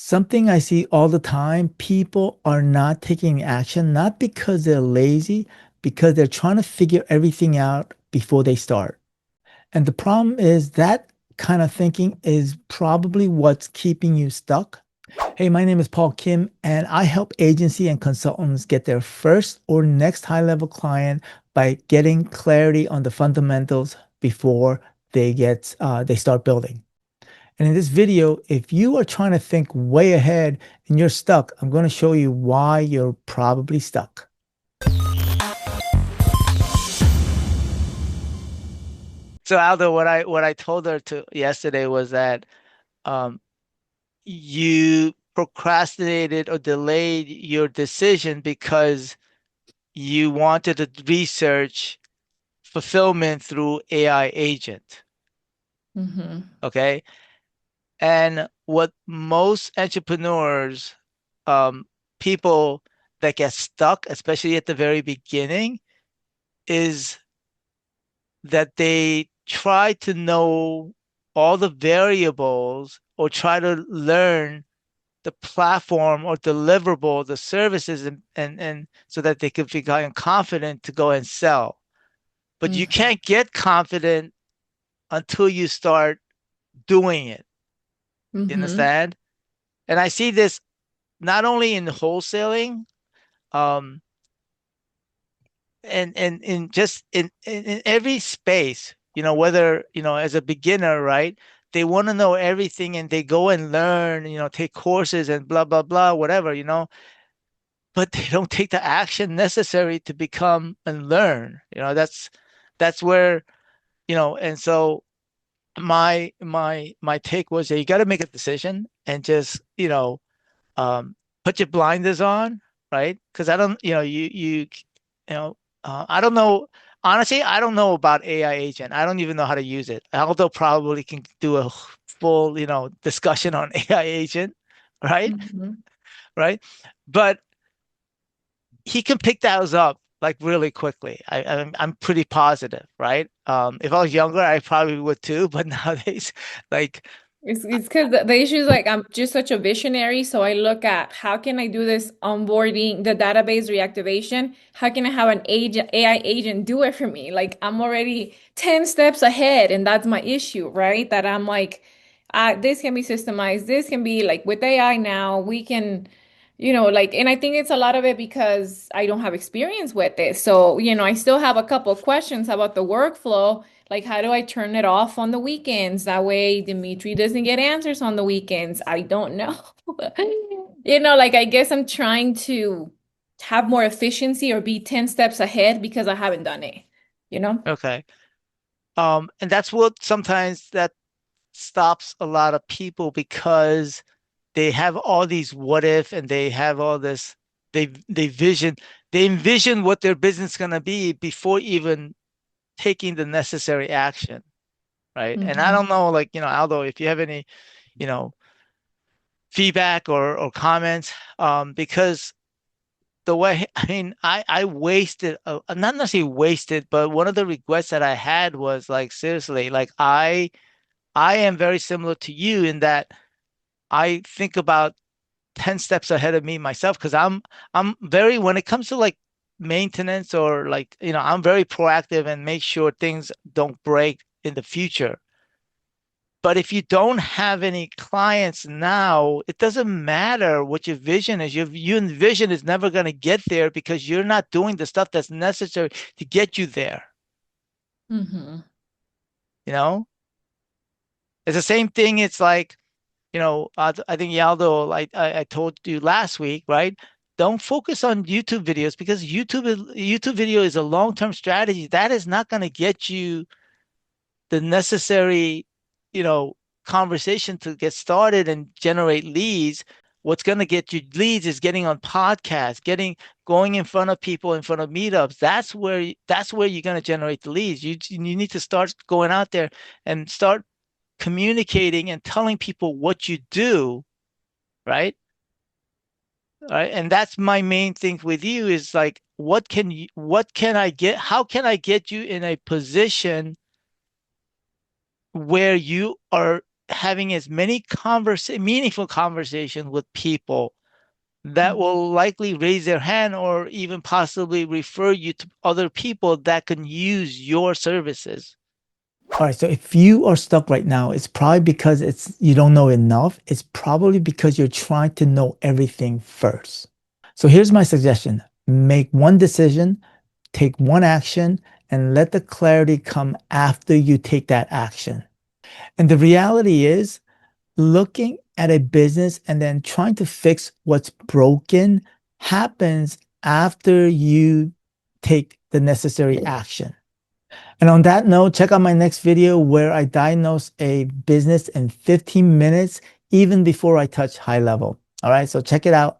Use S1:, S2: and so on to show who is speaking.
S1: Something I see all the time, people are not taking action, not because they're lazy, because they're trying to figure everything out before they start. And the problem is that kind of thinking is probably what's keeping you stuck. Hey, my name is Paul Kim, and I help agency and consultants get their first or next high-level client by getting clarity on the fundamentals before they start building. And in this video, if you are trying to think way ahead and you're stuck, I'm going to show you why you're probably stuck.
S2: So Aldo, what I told her to yesterday was that um, you procrastinated or delayed your decision because you wanted to research fulfillment through AI agent.
S3: Mm-hmm.
S2: Okay. And what most entrepreneurs, um, people that get stuck, especially at the very beginning, is that they try to know all the variables or try to learn the platform or deliverable, the services, and so that they can become confident to go and sell. But you
S3: Mm-hmm.
S2: can't get confident until you start doing it. You
S3: Mm-hmm.
S2: understand? And I see this not only in wholesaling, um, and in just in every space, whether, as a beginner, right? They want to know everything and they go and learn, take courses and blah, blah, blah, whatever, but they don't take the action necessary to become and learn. That's where, and so my take was that you got to make a decision and just, um, put your blinders on, right? Because I don't, I don't know. Honestly, I don't know about AI agent. I don't even know how to use it. Aldo probably can do a full, discussion on AI agent, right?
S3: Mm-hmm.
S2: Right. But he can pick those up like really quickly. I'm pretty positive, right? If I was younger, I probably would too. But nowadays, like,
S3: It's because the issue is like I'm just such a visionary, so I look at how can I do this onboarding, the database reactivation? How can I have an agent, AI agent do it for me? Like I'm already 10 steps ahead, and that's my issue, right? That I'm like, this can be systemized, this can be like with AI now, we can, like, and I think it's a lot of it because I don't have experience with it. So, I still have a couple of questions about the workflow. Like, how do I turn it off on the weekends? That way, Dimitri doesn't get answers on the weekends. I don't know. Like, I guess I'm trying to have more efficiency or be 10 steps ahead because I haven't done it, you know?
S2: okay. And that's what sometimes that stops a lot of people because they have all these what if and they have all this they envision what their business is going to be before even taking the necessary action, right? And I
S3: Hmm.
S2: don't know, like, Aldo, if you have any, you know feedback or comments, because the way, I mean, I wasted, not necessarily wasted, but one of the regrets that I had was, like, seriously, like, I am very similar to you in that I think about 10 steps ahead of me myself because I'm very, when it comes to, like, maintenance, or, like, I'm very proactive and make sure things don't break in the future. But if you don't have any clients now, it doesn't matter what your vision is. Your vision is never going to get there because you're not doing the stuff that's necessary to get you there.
S3: Hmm.
S2: You know, it's the same thing. It's like, I think, Yaldo, like I told you last week, right? Don't focus on YouTube videos because YouTube video is a long-term strategy. That is not going to get you the necessary, you know, conversation to get started and generate leads. What's going to get you leads is getting on podcasts, going in front of people, in front of meetups. That's where you're going to generate the leads. You need to start going out there and start communicating and telling people what you do, right? All right. And that's my main thing with you is, like, what can I get? How can I get you in a position where you are having as many meaningful conversations with people that will likely raise their hand or even possibly refer you to other people that can use your services.
S1: All right, so if you are stuck right now, it's probably because you don't know enough. It's probably because you're trying to know everything first. So here's my suggestion. Make one decision, take one action, and let the clarity come after you take that action. And the reality is, looking at a business and then trying to fix what's broken happens after you take the necessary action. And on that note, check out my next video where I diagnose a business in 15 minutes, even before I touch HighLevel. All right, so check it out.